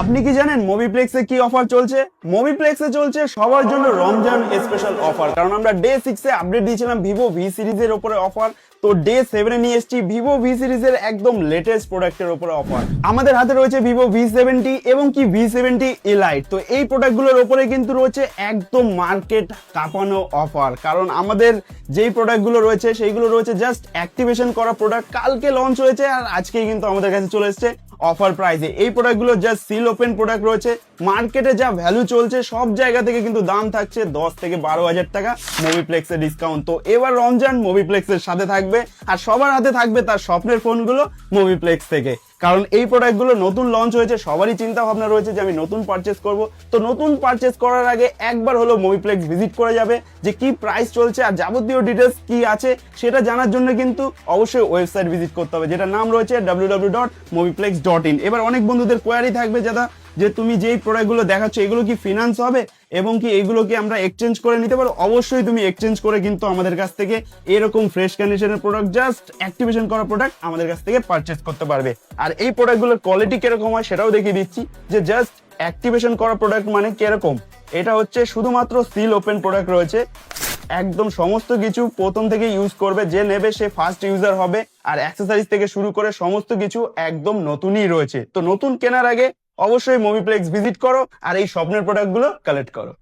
আপনি কি জানেন মুভিপ্লেক্সে কি অফার চলছে? মুভিপ্লেক্সে চলছে সবার জন্য রমজান স্পেশাল অফার। কারণ আমরা ডে 6 এ আপডেট দিয়েছিলাম ভিভো ভি সিরিজের উপরে অফার, তো ডে 7 এ নিয়ে এসেছি ভিভো ভি সিরিজের একদম লেটেস্ট প্রোডাক্টের উপরে অফার। আমাদের হাতে রয়েছে ভিভো V70 এবং কি V70 এলাইট। তো এই প্রোডাক্টগুলোর উপরে কিন্তু রয়েছে একদম মার্কেট কাঁপানো অফার। কারণ আমাদের যেই প্রোডাক্টগুলো রয়েছে সেইগুলো রয়েছে জাস্ট অ্যাক্টিভেশন করা প্রোডাক্ট, কালকে লঞ্চ হয়েছে আর আজকেই কিন্তু আমাদের কাছে চলে এসেছে অফার প্রাইসে। এই প্রোডাক্টগুলো জাস্ট সিল ওপেন প্রোডাক্ট রয়েছে। মার্কেটে যা ভ্যালু চলছে সব জায়গা থেকে কিন্তু দাম থাকছে 10 থেকে 12,000 টাকা মুভিপ্লেক্সের ডিসকাউন্ট। তো এবার রমজান মুভিপ্লেক্সের সাথে থাকবে আর সবার হাতে থাকবে তার স্বপ্নের ফোনগুলো মুভিপ্লেক্স থেকে। কারণ এই প্রোডাক্টগুলো নতুন লঞ্চ হয়েছে, সবারই চিন্তা ভাবনা রয়েছে যে আমি নতুন পারচেস করব। তো নতুন পারচেস করার আগে একবার হলো মুভিপ্লেক্স ভিজিট করে যাবে, যে কি প্রাইস চলছে আর যাবতীয় ডিটেলস কি আছে সেটা জানার জন্য কিন্তু অবশ্যই ওয়েবসাইট ভিজিট করতে হবে, যেটা নাম রয়েছে www.moviplex.in। এবার অনেক বন্ধুদের কোয়ারি থাকবে যে তুমি যেই প্রোডাক্টগুলো দেখাচ্ছ এগুলো কি ফিনান্স হবে এবং কি এগুলো কি আমরা এক্সচেঞ্জ করে নিতে পারো? অবশ্যই তুমি এক্সচেঞ্জ করে কিন্তু আমাদের কাছ থেকে এরকম ফ্রেশ কন্ডিশনের প্রোডাক্ট, জাস্ট অ্যাক্টিভেশন করা প্রোডাক্ট আমাদের কাছ থেকে পারচেস করতে পারবে। আর এই প্রোডাক্টগুলোর কোয়ালিটি কিরকম হয় সেটাও দেখিয়ে দিচ্ছি, যে জাস্ট অ্যাক্টিভেশন করা প্রোডাক্ট মানে কিরকম। এটা হচ্ছে শুধুমাত্র সিল ওপেন প্রোডাক্ট রয়েছে, একদম সমস্ত কিছু প্রথম থেকে ইউজ করবে, যে নেবে সে ফার্স্ট ইউজার হবে। আর অ্যাক্সেসরিজ থেকে শুরু করে সমস্ত কিছু একদম নতুনই রয়েছে। তো নতুন কেনার আগে অবশ্যই মুভিপ্লেক্স ভিজিট করো আর এই স্বপ্নের প্রোডাক্টগুলো কালেক্ট করো।